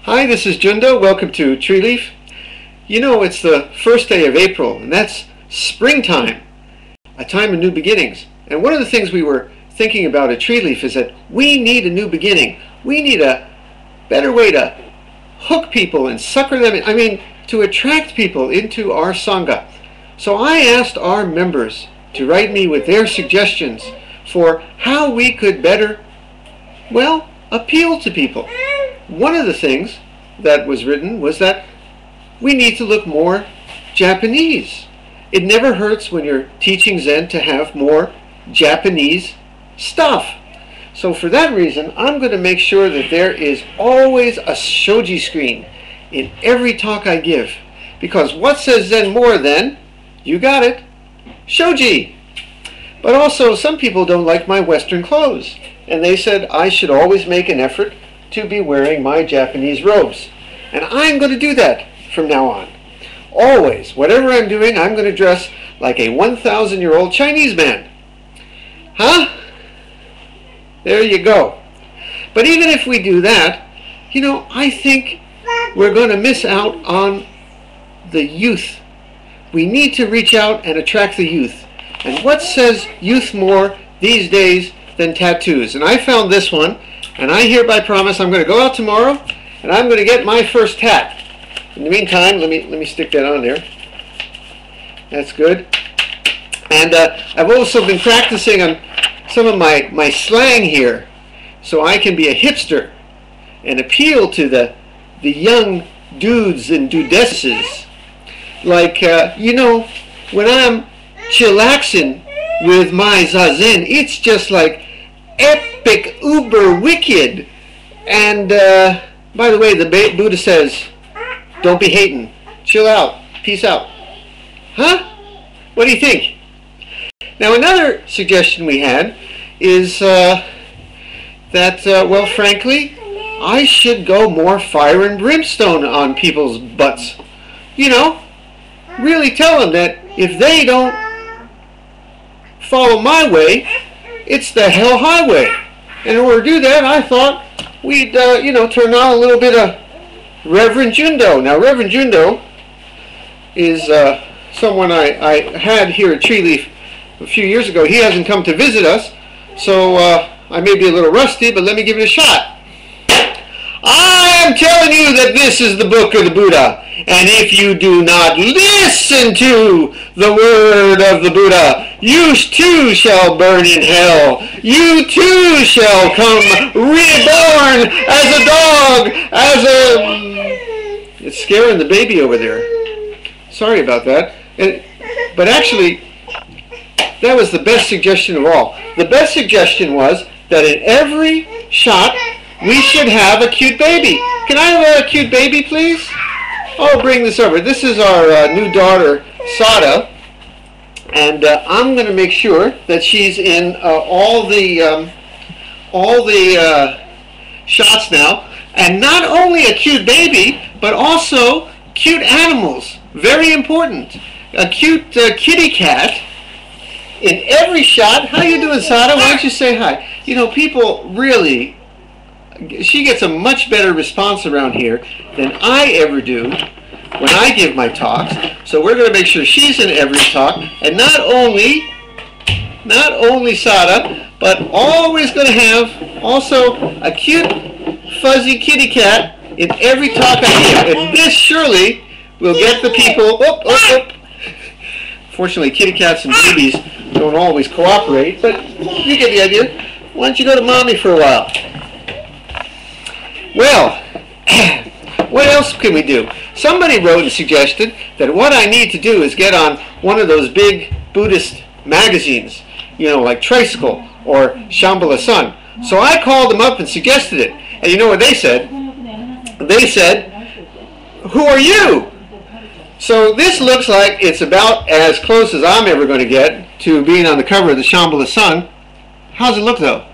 Hi, this is Jundo. Welcome to Treeleaf. You know, it's the first day of April, and that's springtime, a time of new beginnings. And one of the things we were thinking about at Treeleaf is that we need a new beginning. We need a better way to hook people and sucker them in, to attract people into our Sangha. So I asked our members to write me with their suggestions for how we could better, appeal to people. One of the things that was written was that we need to look more Japanese. It never hurts when you're teaching Zen to have more Japanese stuff. So for that reason, I'm going to make sure that there is always a shoji screen in every talk I give. Because what says Zen more than, you got it, shoji? But also, some people don't like my Western clothes. And they said I should always make an effort to be wearing my Japanese robes. And I'm going to do that from now on. Always, whatever I'm doing, I'm going to dress like a 1,000-year-old Chinese man. Huh? There you go. But even if we do that, I think we're going to miss out on the youth. We need to reach out and attract the youth. And what says youth more these days than tattoos? And I found this one, and I hereby promise I'm going to go out tomorrow and I'm going to get my first tat. In the meantime, let me stick that on there. That's good. And I've also been practicing on some of my slang here, so I can be a hipster and appeal to the young dudes and dudesses. Like, when I'm chillaxing with my zazen, it's just like epic, uber wicked. And by the way, the Buddha says, don't be hating. Chill out. Peace out. Huh? What do you think? Now, another suggestion we had is that, frankly, I should go more fire and brimstone on people's butts. Really tell them that if they don't follow my way, it's the hell highway. And in order to do that, I thought we'd, turn on a little bit of Reverend Jundo. Now, Reverend Jundo is someone I had here at Treeleaf a few years ago. He hasn't come to visit us, so I may be a little rusty, but let me give it a shot. I am telling you that this is the book of the Buddha, and if you do not listen to the word of the Buddha, you too shall burn in hell. You too shall come reborn as a dog, It's scaring the baby over there. Sorry about that. But actually, that was the best suggestion of all. The best suggestion was that in every shot, we should have a cute baby. Can I have a cute baby, please? I'll bring this over. This is our new daughter, Sada, and I'm going to make sure that she's in all the shots now. And not only a cute baby, but also cute animals. Very important. A cute kitty cat in every shot. How you doing, Sada? Why don't you say hi? People really, she gets a much better response around here than I ever do when I give my talks. So we're going to make sure she's in every talk. And not only Sada, but always going to have also a cute fuzzy kitty cat in every talk I give. And this surely will get the people. Fortunately, kitty cats and babies don't always cooperate, but you get the idea. Why don't you go to mommy for a while? Well, what else can we do? Somebody wrote and suggested that what I need to do is get on one of those big Buddhist magazines, like Tricycle or Shambhala Sun. So I called them up and suggested it. And you know what they said? They said, who are you? So this looks like it's about as close as I'm ever going to get to being on the cover of the Shambhala Sun. How's it look, though?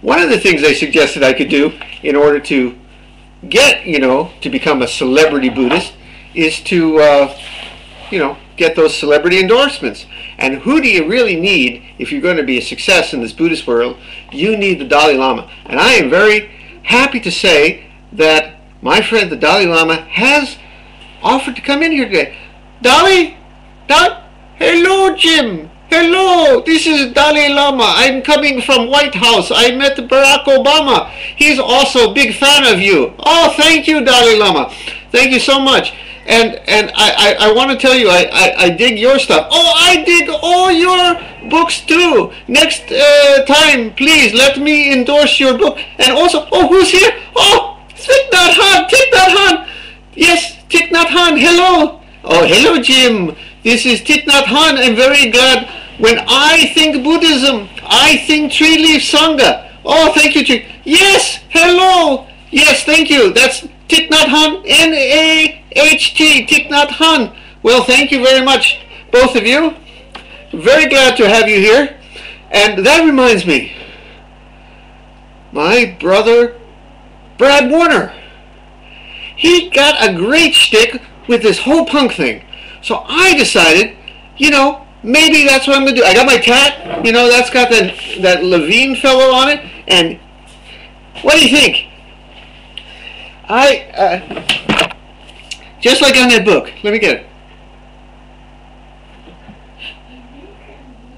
One of the things they suggested I could do in order to get, to become a celebrity Buddhist is to, get those celebrity endorsements. And who do you really need if you're going to be a success in this Buddhist world? You need the Dalai Lama. And I am very happy to say that my friend the Dalai Lama has offered to come in here today. Hello, Jim. Hello, this is Dalai Lama. I'm coming from White House. I met Barack Obama. He's also a big fan of you. Oh, thank you, Dalai Lama. Thank you so much. And I want to tell you, I dig your stuff. Oh, I dig all your books too. Next time, please let me endorse your book. And also, oh, who's here? Oh, Thich Nhat Hanh. Thich Nhat Hanh. Yes, Thich Nhat Hanh. Hello. Oh, hello, Jim. This is Thich Nhat Hanh. I'm very glad. When I think Buddhism, I think Treeleaf Sangha. Oh, thank you, Yes, hello. Yes, thank you. That's Thich Nhat Hanh, N-A-H-T, Thich Nhat Hanh. Well, thank you very much, both of you. Very glad to have you here. And that reminds me, my brother, Brad Warner, he got a great shtick with this whole punk thing. So I decided, maybe that's what I'm going to do. I got my tat, that's got that Levine fellow on it. And what do you think? Just like on that book. Let me get it.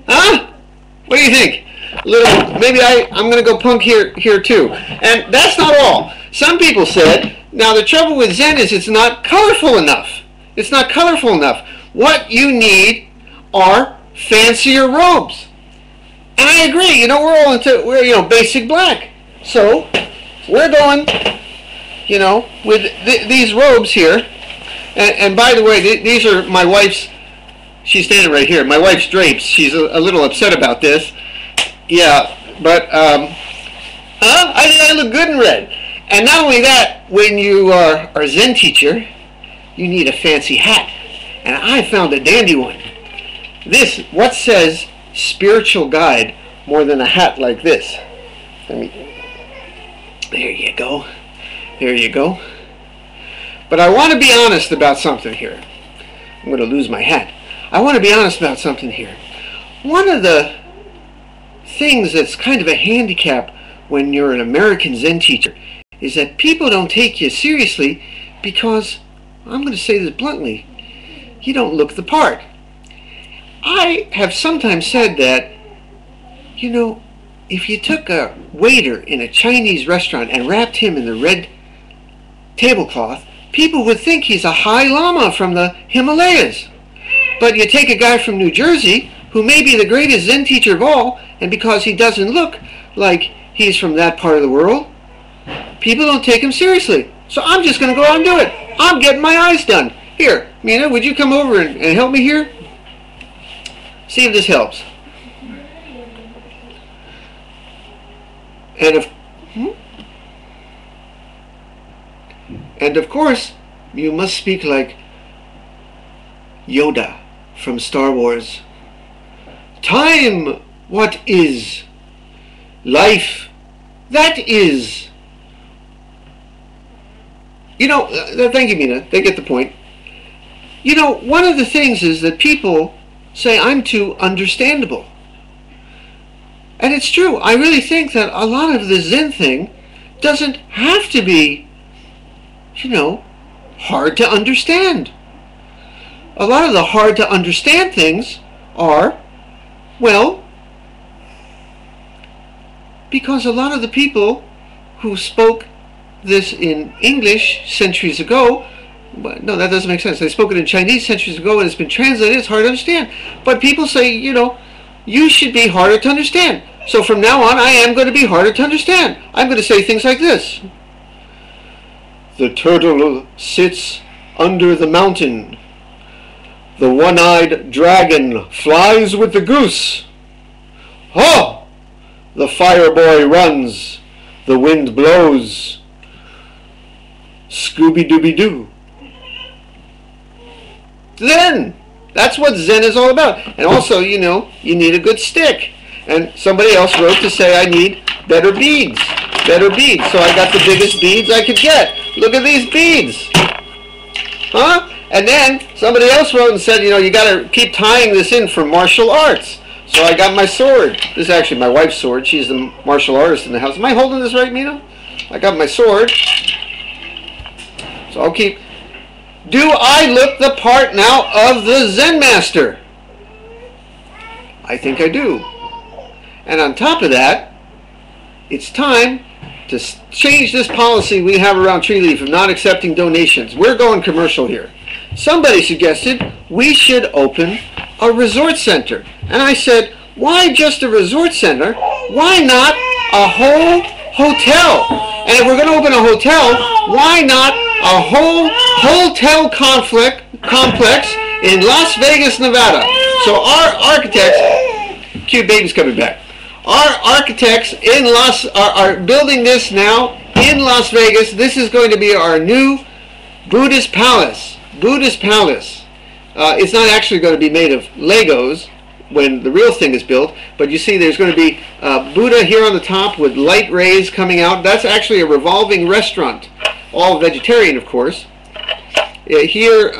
Huh? What do you think? Maybe I'm going to go punk here too. And that's not all. Some people said, now the trouble with Zen is it's not colorful enough. It's not colorful enough. What you need are fancier robes. And I agree. We're basic black. So we're going, with these robes here. And by the way, these are my wife's. She's standing right here. My wife's drapes. She's a little upset about this. Yeah, but I look good in red. And not only that, when you are a Zen teacher, you need a fancy hat. And I found a dandy one. What says spiritual guide more than a hat like this? There you go. There you go. But I want to be honest about something here. I'm going to lose my hat. I want to be honest about something here. One of the things that's kind of a handicap when you're an American Zen teacher is that people don't take you seriously because, I'm going to say this bluntly, you don't look the part. I have sometimes said that, if you took a waiter in a Chinese restaurant and wrapped him in the red tablecloth, people would think he's a high lama from the Himalayas. But you take a guy from New Jersey, who may be the greatest Zen teacher of all, and because he doesn't look like he's from that part of the world, people don't take him seriously. So I'm just going to go out and do it. I'm getting my eyes done. Here, Mina, would you come over and help me here? See if this helps. And of course, you must speak like Yoda from Star Wars. Time, what is? Life, that is. Thank you, Mina. They get the point. One of the things is that people say I'm too understandable. And it's true. I really think that a lot of the Zen thing doesn't have to be, hard to understand. A lot of the hard to understand things are, because a lot of the people who spoke this in English centuries ago, no, that doesn't make sense. They spoke it in Chinese centuries ago and it's been translated, it's hard to understand. But people say, you should be harder to understand. So from now on, I am going to be harder to understand. I'm going to say things like this. The turtle sits under the mountain. The one-eyed dragon flies with the goose. Oh! The fire boy runs. The wind blows. Scooby-Dooby-Doo. Zen! That's what Zen is all about. And also, you need a good stick. And somebody else wrote to say I need better beads. Better beads. So I got the biggest beads I could get. Look at these beads. Huh? And then somebody else wrote and said, you know, you got to keep tying this in for martial arts. So I got my sword. This is actually my wife's sword. She's the martial artist in the house. Am I holding this right, Mina? I got my sword. So I'll keep. Do I look the part now of the Zen master? I think I do. And on top of that, it's time to change this policy we have around Treeleaf of not accepting donations. We're going commercial here. Somebody suggested we should open a resort center. And I said, why just a resort center? Why not a whole hotel? And if we're going to open a hotel, why not a whole hotel complex in Las Vegas, Nevada? So our architects, cute baby's coming back. Our architects in are building this now in Las Vegas. This is going to be our new Buddhist palace. Buddhist palace. It's not actually going to be made of Legos when the real thing is built, but you see there's going to be Buddha here on the top with light rays coming out. That's actually a revolving restaurant, all vegetarian, of course. Here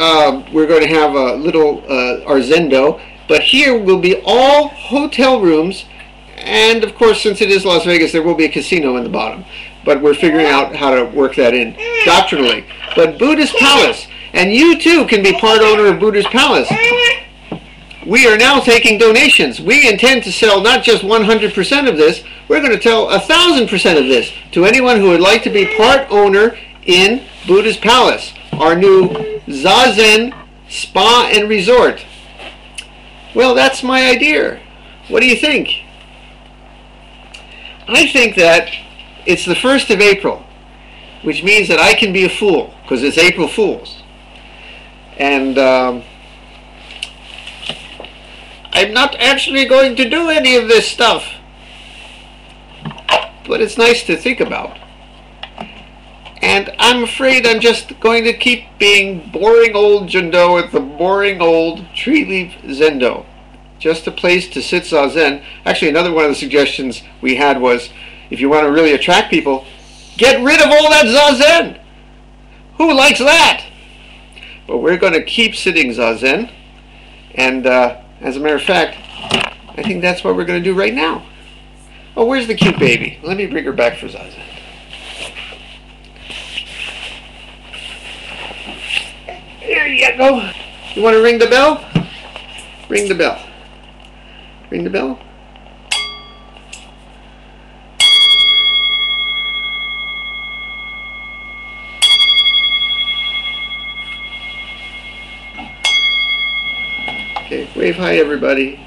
we're going to have a little our Zendo, but here will be all hotel rooms, and of course, since it is Las Vegas, there will be a casino in the bottom, but we're figuring out how to work that in doctrinally. But Buddhist palace, and you too can be part owner of Buddhist palace. We are now taking donations. We intend to sell not just 100% of this, we're going to sell 1,000% of this to anyone who would like to be part owner in Buddhist Palace, our new Zazen Spa and Resort. Well, that's my idea. What do you think? I think that it's the 1st of April, which means that I can be a fool, because it's April Fools. And I'm not actually going to do any of this stuff. But it's nice to think about. And I'm afraid I'm just going to keep being boring old Jundo with the boring old Treeleaf Zendo. Just a place to sit zazen. Actually, another one of the suggestions we had was, if you want to really attract people, get rid of all that zazen. Who likes that? But we're going to keep sitting zazen. And as a matter of fact, I think that's what we're going to do right now. Oh, where's the cute baby? Let me bring her back for zazen. There you go. You want to ring the bell? Ring the bell. Ring the bell. Okay, wave hi everybody.